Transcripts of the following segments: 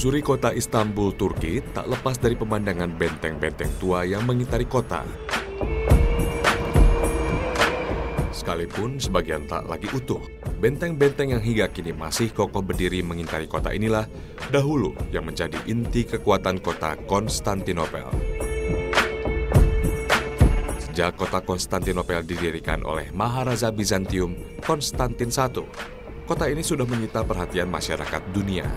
Menelusuri kota Istanbul, Turki, tak lepas dari pemandangan benteng-benteng tua yang mengitari kota. Sekalipun sebagian tak lagi utuh, benteng-benteng yang hingga kini masih kokoh berdiri mengitari kota inilah dahulu yang menjadi inti kekuatan kota Konstantinopel. Sejak kota Konstantinopel didirikan oleh Maharaja Bizantium Konstantin I, kota ini sudah menyita perhatian masyarakat dunia.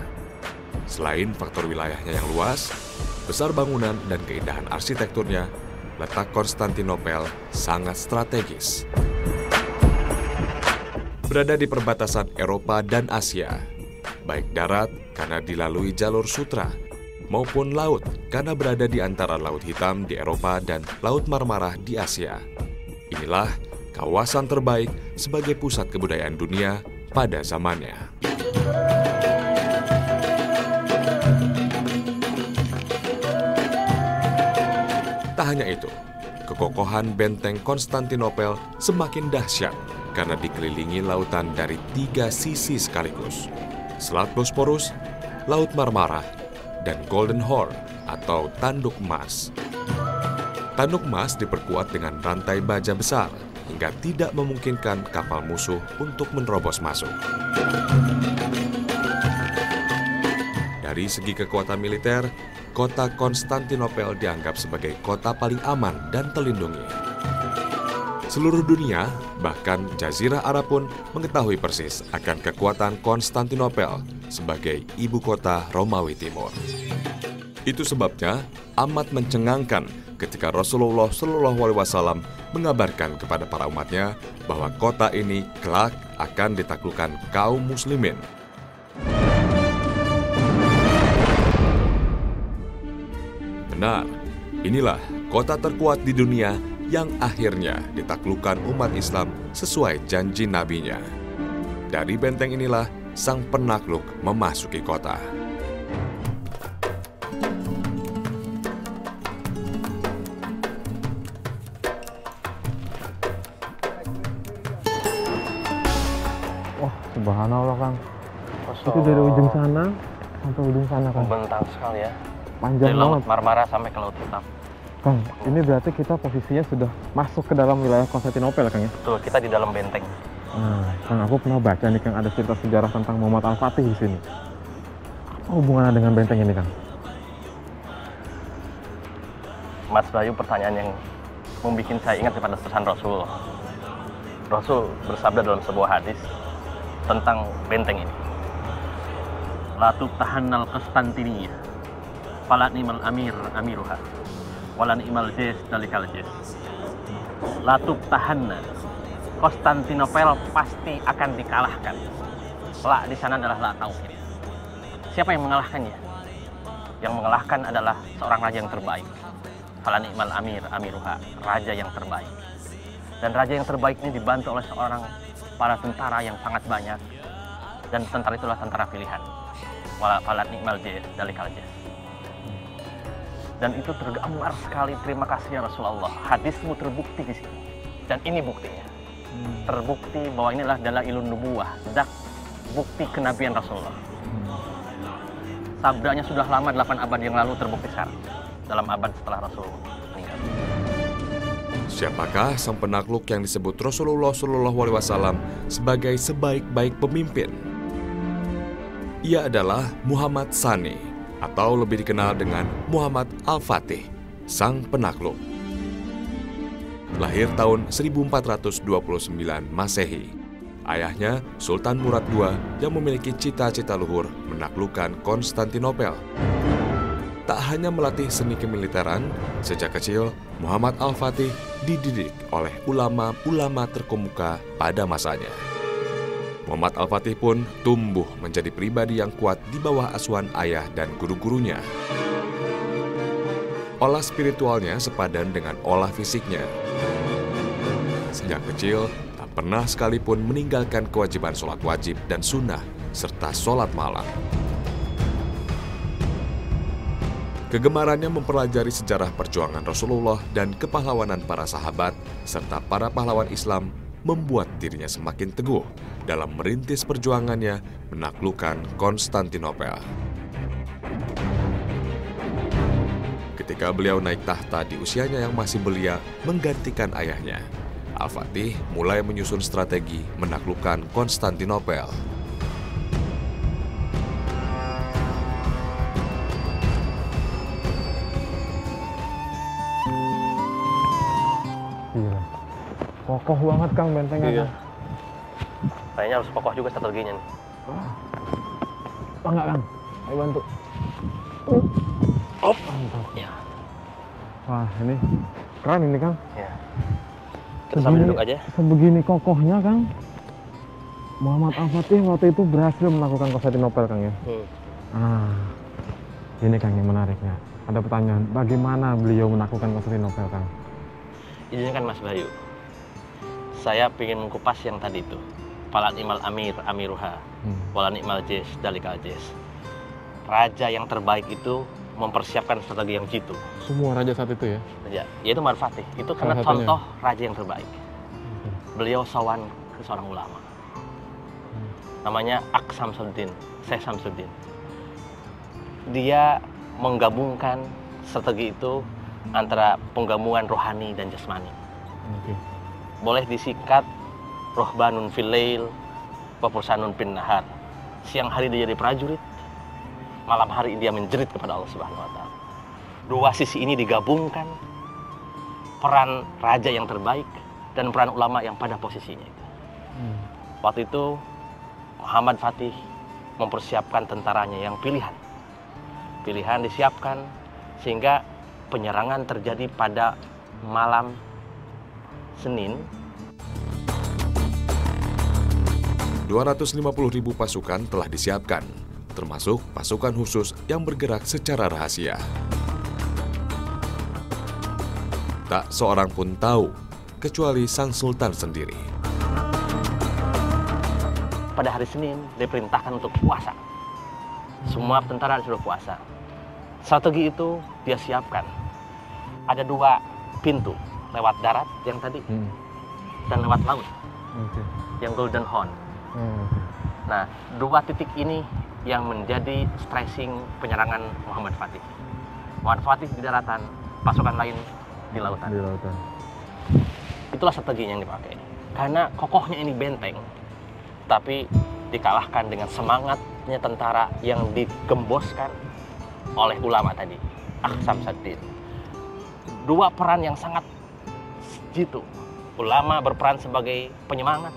Selain faktor wilayahnya yang luas, besar bangunan dan keindahan arsitekturnya, letak Konstantinopel sangat strategis. Berada di perbatasan Eropa dan Asia, baik darat karena dilalui jalur sutra, maupun laut karena berada di antara Laut Hitam di Eropa dan Laut Marmara di Asia. Inilah kawasan terbaik sebagai pusat kebudayaan dunia pada zamannya. Tak hanya itu, kekokohan benteng Konstantinopel semakin dahsyat karena dikelilingi lautan dari 3 sisi sekaligus. Selat Bosporus, Laut Marmara, dan Golden Horn atau Tanduk Emas. Tanduk emas diperkuat dengan rantai baja besar hingga tidak memungkinkan kapal musuh untuk menerobos masuk. Dari segi kekuatan militer, kota Konstantinopel dianggap sebagai kota paling aman dan terlindungi. Seluruh dunia, bahkan Jazirah Arab pun mengetahui persis akan kekuatan Konstantinopel sebagai ibu kota Romawi Timur. Itu sebabnya amat mencengangkan ketika Rasulullah SAW mengabarkan kepada para umatnya bahwa kota ini kelak akan ditaklukkan kaum muslimin. Benar, inilah kota terkuat di dunia yang akhirnya ditaklukkan umat Islam sesuai janji nabinya. Dari benteng inilah sang penakluk memasuki kota. Wah, subhanallah, Kang. Itu dari ujung sana sampai ujung sana, Kang. Membentang sekali ya. Panjang dari Laut banget. Marmara sampai ke Laut Hitam. Kang, ini berarti kita posisinya sudah masuk ke dalam wilayah Konstantinopel, Kang ya? Betul, kita di dalam benteng. Nah, Kang, aku pernah baca nih, Kang, ada cerita sejarah tentang Muhammad Al-Fatih di sini. Apa hubungannya dengan benteng ini, Kang? Mas Bayu, pertanyaan yang membuat saya ingat kepada pesan Rasul. Rasul bersabda dalam sebuah hadis tentang benteng ini. La tuftahannal Konstantiniyah, fala ni'mal amir amiruha, wala ni'mal jaysh dalikal jaysh. La tuftahanna, Konstantinopel pasti akan dikalahkan. La di sana adalah la tauhid. Siapa yang mengalahkannya? Yang mengalahkan adalah seorang raja yang terbaik. Fala ni'mal amir amiruha, raja yang terbaik. Dan raja yang terbaik ini dibantu oleh seorang para tentara yang sangat banyak. Dan tentara itulah tentara pilihan. Fala ni'mal jaysh dalikal jaysh. Dan itu tergambar sekali, terima kasih ya Rasulullah. Hadismu terbukti di sini. Dan ini buktinya. Terbukti bahwa inilah dalailun nubuwah, bukti kenabian Rasulullah. Sabdanya sudah lama, 8 abad yang lalu, terbukti sekarang. Dalam abad setelah Rasulullah meninggal. Siapakah sang penakluk yang disebut Rasulullah SAW sebagai sebaik-baik pemimpin? Ia adalah Muhammad Tsani, atau lebih dikenal dengan Muhammad Al-Fatih, sang penakluk. Lahir tahun 1429 Masehi. Ayahnya Sultan Murad II yang memiliki cita-cita luhur menaklukkan Konstantinopel. Tak hanya melatih seni kemiliteran, sejak kecil Muhammad Al-Fatih dididik oleh ulama-ulama terkemuka pada masanya. Muhammad Al-Fatih pun tumbuh menjadi pribadi yang kuat di bawah asuhan ayah dan guru-gurunya. Olah spiritualnya sepadan dengan olah fisiknya. Sejak kecil, tak pernah sekalipun meninggalkan kewajiban sholat wajib dan sunnah, serta sholat malam. Kegemarannya mempelajari sejarah perjuangan Rasulullah dan kepahlawanan para sahabat, serta para pahlawan Islam, membuat dirinya semakin teguh dalam merintis perjuangannya menaklukkan Konstantinopel. ketika beliau naik tahta di usianya yang masih belia menggantikan ayahnya, Al-Fatih mulai menyusun strategi menaklukkan Konstantinopel. Gila. Kokoh banget Kang bentengnya. Iya. Kang. Kayaknya harus kokoh juga strateginya nih. Oh enggak Kang? Ayo bantu. Mantap. Ya. Wah ini keren ini Kang. Ya. Kita sambil duduk aja. Sebegini kokohnya Kang. Muhammad Al-Fatih waktu itu berhasil melakukan Konstantinopel Kang ya. Ini Kang yang menariknya. Ada pertanyaan, bagaimana beliau menaklukkan Konstantinopel Kang? Izinkan Mas Bayu. Saya ingin mengkupas yang tadi itu. Fala ni'mal amir, amiruha. Wala ni'mal jes, dalikal jes. Raja yang terbaik itu mempersiapkan strategi yang jitu. Semua raja saat itu ya? Ya, yaitu Muhammad Fatih. Itu karena contoh raja yang terbaik. Beliau sawan ke seorang ulama. Namanya Ak Samsuddin, Syekh Samsuddin. Dia menggabungkan strategi itu antara penggabungan rohani dan jasmani. Boleh disingkat rohbanun fil lail wa fursanun bin nahar. Siang hari dia jadi prajurit, malam hari dia menjerit kepada Allah Subhanahu wa taala. Dua sisi ini digabungkan, peran raja yang terbaik dan peran ulama yang pada posisinya itu. Waktu itu Muhammad Fatih mempersiapkan tentaranya yang pilihan. Pilihan disiapkan sehingga penyerangan terjadi pada malam Senin. 250.000 pasukan telah disiapkan, termasuk pasukan khusus yang bergerak secara rahasia. Tak seorang pun tahu, kecuali sang sultan sendiri. Pada hari Senin diperintahkan untuk puasa. Semua tentara disuruh puasa. Strategi itu dia siapkan. Ada dua pintu, lewat darat yang tadi dan lewat laut, yang Golden Horn. Nah, dua titik ini yang menjadi stressing penyerangan Muhammad Fatih. Muhammad Fatih di daratan, pasukan lain di lautan. Itulah strategi yang dipakai. Karena kokohnya ini benteng, tapi dikalahkan dengan semangatnya tentara yang digemboskan oleh ulama tadi, Ak Samsuddin. Dua peran yang sangat jitu. Ulama berperan sebagai penyemangat,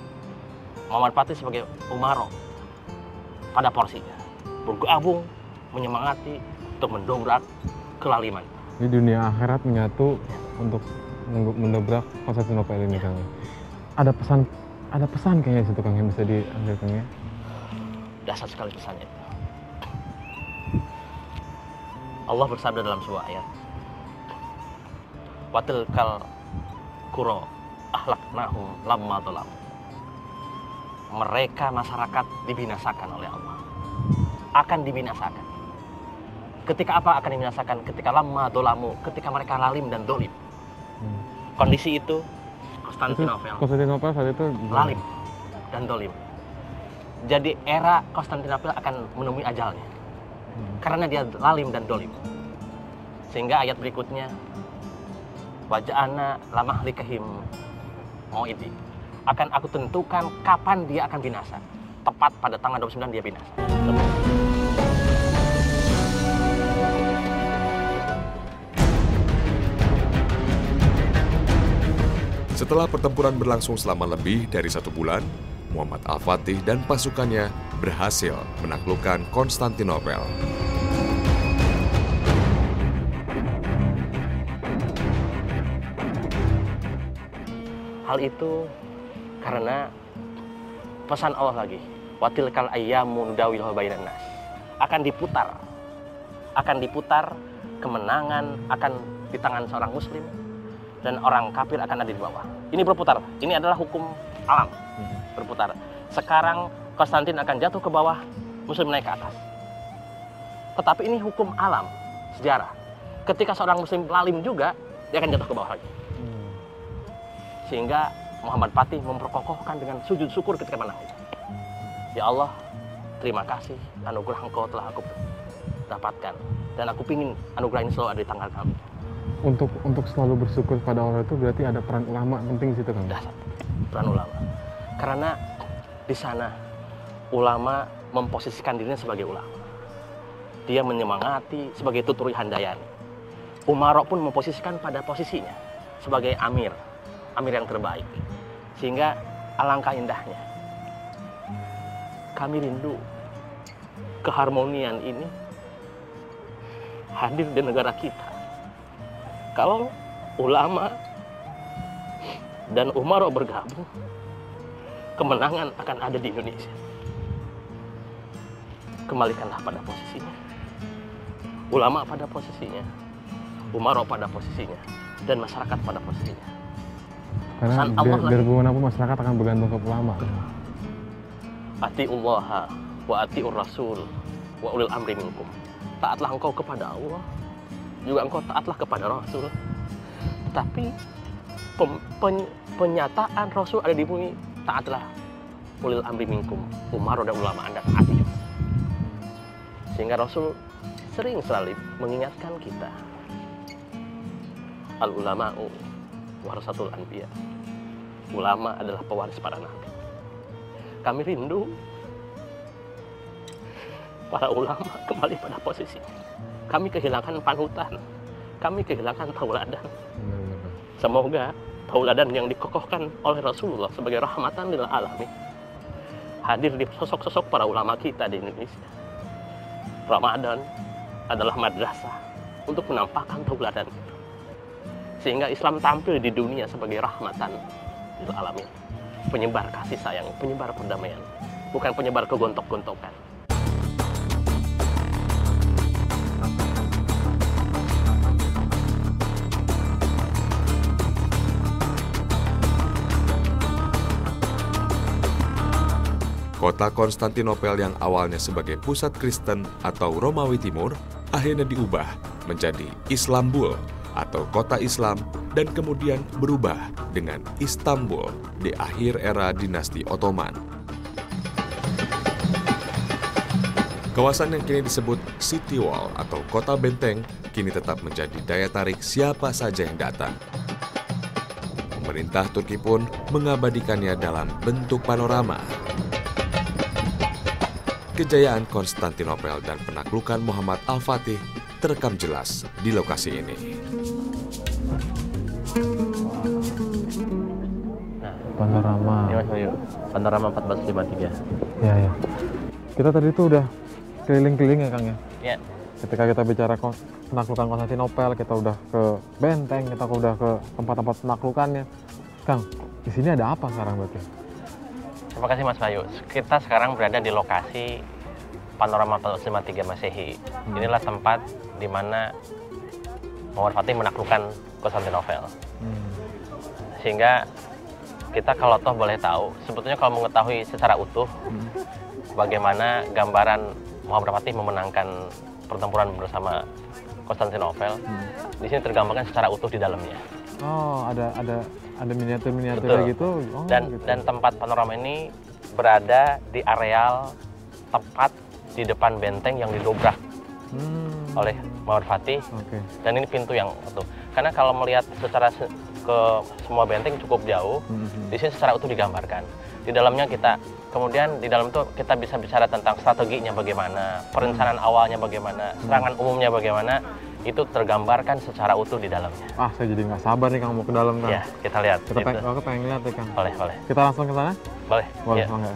Muhammad Fatih sebagai umaro pada porsinya. Bergabung, menyemangati untuk mendobrak kelaliman. Di dunia akhirat menyatu untuk mendobrak Konstantinopel ini Kang. Ada pesan kayaknya situ Kang yang bisa diambil Kang ya. Dasar sekali pesannya itu. Allah bersabda dalam sebuah ayat, watilkal qura ahlaknahum lamma dzalamu. Mereka masyarakat dibinasakan oleh Allah. Akan dibinasakan. Ketika apa akan dibinasakan? Ketika lamma dzalamu, ketika mereka lalim dan dolim. Kondisi itu Konstantinopel saat itu lalim dan dolim. Jadi era Konstantinopel akan menemui ajalnya. Karena dia lalim dan dolim. Sehingga ayat berikutnya, waja'ana lamahlikahim mau'idi. Akan aku tentukan kapan dia akan binasa. Tepat pada tanggal 29 dia binasa. Setelah pertempuran berlangsung selama lebih dari 1 bulan, Muhammad Al-Fatih dan pasukannya berhasil menaklukkan Konstantinopel. Hal itu karena pesan Allah lagi, watilkal ayyamu nudawiluha bainan nas. Akan diputar kemenangan akan di tangan seorang muslim dan orang kafir akan ada di bawah. Ini berputar. Ini adalah hukum alam. Berputar. Sekarang Konstantin akan jatuh ke bawah, muslim naik ke atas. Tetapi ini hukum alam, sejarah. Ketika seorang muslim lalim juga, dia akan jatuh ke bawah lagi. Sehingga Muhammad Fatih memperkokohkan dengan sujud syukur ketika menang. Ya Allah, terima kasih anugerah Engkau telah aku dapatkan. Dan aku pingin anugerah ini selalu ada di tangan kami. Untuk selalu bersyukur pada Allah itu berarti ada peran ulama penting di situ Kang. Dasar peran ulama. Karena di sana ulama memposisikan dirinya sebagai ulama. Dia menyemangati sebagai tuturi handayani. Umarok pun memposisikan pada posisinya sebagai amir yang terbaik. Sehingga alangkah indahnya. Kami rindu keharmonian ini hadir di negara kita. Kalau ulama dan umarok bergabung, kemenangan akan ada di Indonesia. Kembalikanlah pada posisinya. Ulama pada posisinya, umarok pada posisinya, dan masyarakat pada posisinya. Karena biar bagaimanapun masyarakat akan bergantung ke ulama. Atiullaha wa atiur rasul wa ulil amri minkum. Taatlah engkau kepada Allah, juga engkau taatlah kepada Rasul. Tapi penyataan Rasul ada di bumi, taatlah ulil amri minkum, umar dan ulama Anda taati. Sehingga Rasul sering selalu mengingatkan kita, al ulama'u warasatul anbiya. Ulama adalah pewaris para nabi. Kami rindu para ulama kembali pada posisi. Kami kehilangan panutan, kami kehilangan tauladan. Semoga tauladan yang dikokohkan oleh Rasulullah sebagai rahmatan lil alamin hadir di sosok-sosok para ulama kita di Indonesia. Ramadan adalah madrasah untuk menampakkan tauladan itu. Sehingga Islam tampil di dunia sebagai rahmatan lil alamin. Penyebar kasih sayang, penyebar perdamaian, bukan penyebar kegontok-gontokan. Kota Konstantinopel yang awalnya sebagai pusat Kristen atau Romawi Timur akhirnya diubah menjadi Islambul atau kota Islam dan kemudian berubah dengan Istanbul di akhir era dinasti Ottoman. Kawasan yang kini disebut City Wall atau kota benteng kini tetap menjadi daya tarik siapa saja yang datang. Pemerintah Turki pun mengabadikannya dalam bentuk panorama. Kejayaan Konstantinopel dan penaklukan Muhammad Al-Fatih terekam jelas di lokasi ini. Nah, Panorama. ini Mas Bayu, panorama 1453. Ya. Kita tadi tuh udah keliling-keliling ya Kang ya. Ya. Ketika kita bicara penaklukan Konstantinopel, kita udah ke benteng, kita udah ke tempat-tempat penaklukannya. Kang, di sini ada apa sekarang berarti? Terima kasih Mas Bayu. Kita sekarang berada di lokasi panorama 1453 Masehi. Inilah tempat di mana Muhammad Fatih menaklukkan Konstantinopel. Sehingga kita kalau toh boleh tahu, sebetulnya kalau mengetahui secara utuh bagaimana gambaran Muhammad Fatih memenangkan pertempuran bersama Konstantinopel, di sini tergambarkan secara utuh di dalamnya. Oh, ada miniatur-miniaturnya gitu. Oh, dan gitu. Dan tempat panorama ini berada di areal tepat di depan benteng yang didobrak oleh Muhammad Fatih. Okay. Dan ini pintu yang utuh. Karena kalau melihat secara ke semua benteng cukup jauh, di sini secara utuh digambarkan. Di dalamnya kemudian di dalam itu kita bisa bicara tentang strateginya bagaimana, perencanaan awalnya bagaimana, serangan umumnya bagaimana, itu tergambarkan secara utuh di dalamnya. Saya jadi nggak sabar nih Kang mau ke dalam Kang. Ya, kita lihat. Aku pengen lihat deh Kang. Boleh. Kita langsung ke sana? Boleh. Boleh, Ya. Mangga.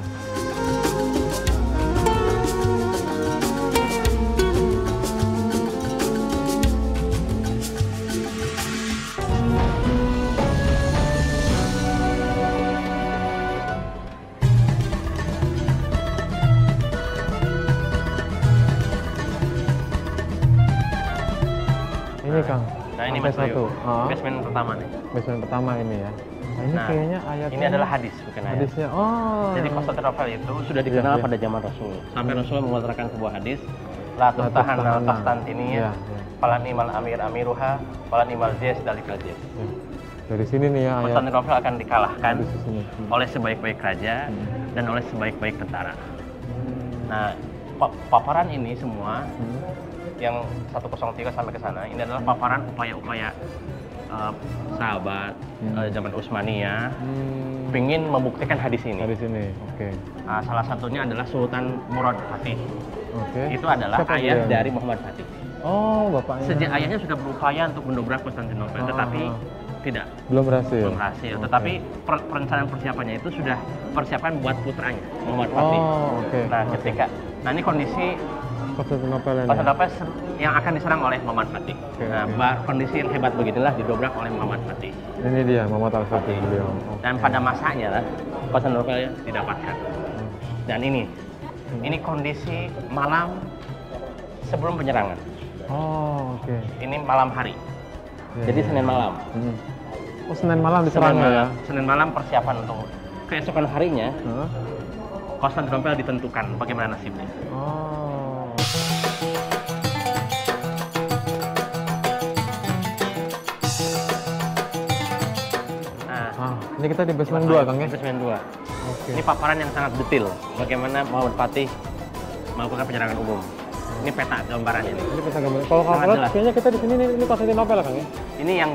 Ini Kang. Nah, ini lantai Mas Bayu. satu. Basement pertama nih. Basement pertama ini ya. Nah, ini kayaknya ayatnya. Ini adalah hadis, bukan ayat. Hadisnya. Oh. Jadi Konstantinopel itu sudah dikenal Iya. pada zaman Rasul. Sampai Rasul mengeluarkan sebuah hadis, la tuftahan al Konstantinia, fala ni'mal amir amiruha, fala ni'mal jaysh dalikal jaysh. Ya. Dari sini nih ya ayat. Konstantinopel akan dikalahkan Hadis di sini. oleh sebaik-baik raja dan oleh sebaik-baik tentara. Nah, paparan ini semua yang 103 sampai ke sana, ini adalah paparan upaya-upaya sahabat zaman Utsmaniyah ingin membuktikan hadis ini. Hadis ini, oke. Salah satunya adalah Sultan Murad Fatih. Oke. Itu adalah Siapa ayah dia? dari Muhammad Fatih. Oh, bapaknya. Sejak ayahnya sudah berupaya untuk mendobrak Konstantinopel, tetapi tidak. Belum berhasil. Belum berhasil. Tetapi perencanaan persiapannya itu sudah persiapan buat putranya Muhammad Fatih. Oh, oke. Nah ini kondisi Konstantinopel yang akan diserang oleh Muhammad Fatih. Kondisi yang hebat beginilah didobrak oleh Muhammad Fatih. Ini dia Muhammad Al-Fatih beliau. Dan pada masanya lah Konstantinopel didapatkan. Dan ini kondisi malam sebelum penyerangan. Oh, oke. Ini malam hari. Jadi Senin malam. Oh, Senin malam diserang ya? Senin malam persiapan untuk keesokan harinya. Konstantinopel ditentukan bagaimana nasibnya. Oh. Ini kita di basement 2, Kang ya? Basement 2. Oke. Ini paparan yang sangat detail bagaimana Muhammad Fatih melakukan penyerangan umum. Ini peta gambarannya ini. Ini peta gambaran. Kalau kalkulat kayaknya kita di sini ini Konstantinopel, Kang ya? Ini yang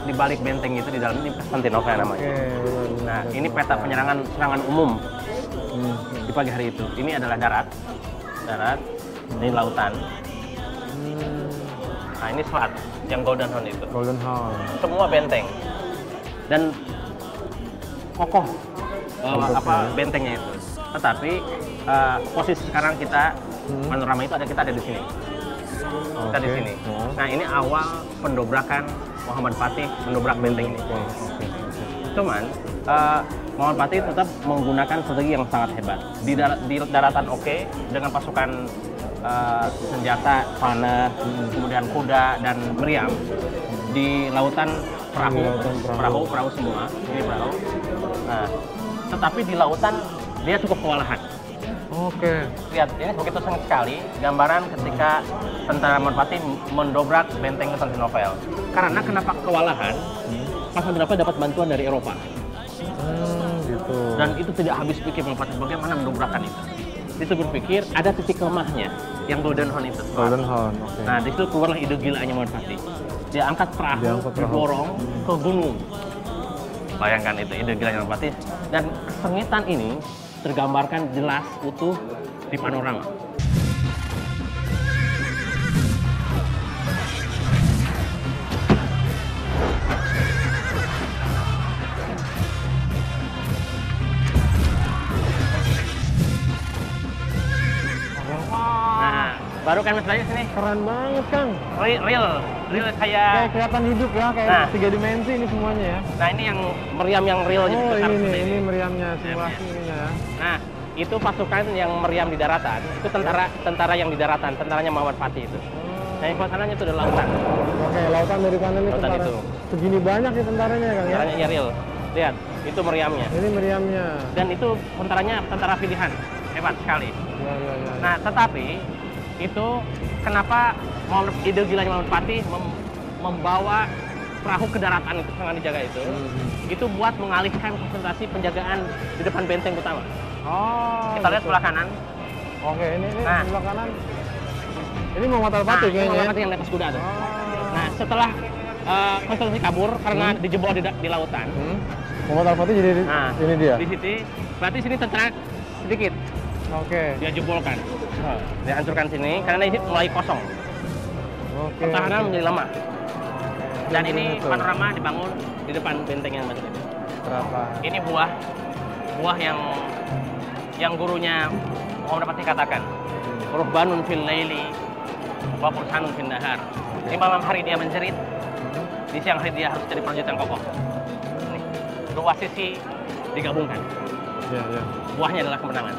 di balik benteng itu di dalam ini Konstantinopel namanya. Oke. Nah, ini peta serangan umum di pagi hari itu. Ini adalah darat. Ini lautan. Nah, ini selat yang Golden Horn itu. Golden Horn. Semua benteng. Dan kokoh bentengnya itu. Tetapi posisi sekarang kita panorama itu kita ada di sini. Kita di sini. Nah, ini awal pendobrakan Muhammad Fatih mendobrak benteng ini. Cuman Muhammad Fatih tetap menggunakan strategi yang sangat hebat. Di daratan dengan pasukan senjata, panah, kemudian kuda dan meriam. Di lautan perahu semua. Ini perahu. Nah, tetapi di lautan dia cukup kewalahan. Oke. Lihat, ini begitu sengit sekali gambaran ketika tentara Muhammad Fatih mendobrak benteng Konstantinopel. Karena kenapa kewalahan? Konstantinopel dapat bantuan dari Eropa. Gitu. Dan itu tidak habis pikir Muhammad Fatih bagaimana mendobrakkan itu. Dia berpikir ada titik lemahnya yang Golden Horn itu. Golden Horn, oke. Nah, di situ keluarlah ide gilanya Muhammad Fatih. Dia angkat perahu, didorong ke gunung. Bayangkan itu ide gilanya Muhammad Fatih. Dan kesengitan ini tergambarkan jelas utuh di panorama. Baru kan Mas Bayu sini. Keren banget, Kang. Real kayak kelihatan hidup ya, kayak 3 dimensi ini semuanya ya. Nah, ini yang meriam yang real Oh, ini meriamnya simulasi ininya ya. Nah, itu pasukan yang meriam di daratan, itu tentara yang di daratan, tentaranya Muhammad Fatih itu. Nah, yang sananya itu adalah lautan. Oke, lautan dari kanan ini lautan tentara. Itu. Segini banyak ya tentaranya, Kang ya? Tentaranya ya real. Lihat, itu meriamnya. Ini meriamnya. Dan itu tentaranya tentara pilihan. Hebat sekali. Ya. Nah, tetapi itu kenapa ide gilanya Muhammad Fatih membawa perahu ke daratan itu sangat dijaga itu buat mengalihkan konsentrasi penjagaan di depan benteng utama. Oh. Kita lihat sebelah kanan. Oke, ini sebelah kanan. Ini Muhammad Al-Fatih kayaknya. Muhammad Fatih yang di atas kuda tuh. Nah, setelah konsentrasi kabur karena dijebol di lautan. Muhammad Al-Fatih jadi ini dia. Di sini, berarti sini tentara sedikit. Oke. Dia jebolkan. Dia hancurkan sini karena ini mulai kosong. Oke. Pertahanan menjadi lemah. Dan ini panorama dibangun di depan benteng yang masih ini. Berapa? Ini buah yang gurunya Muhammad Fatih katakan. Ruhbanun fil laili wa fursanun fil nahar. Di malam hari dia menjerit. Di siang hari dia harus jadi prajurit yang kokoh. Ini dua sisi digabungkan. Ya. Buahnya adalah kemenangan.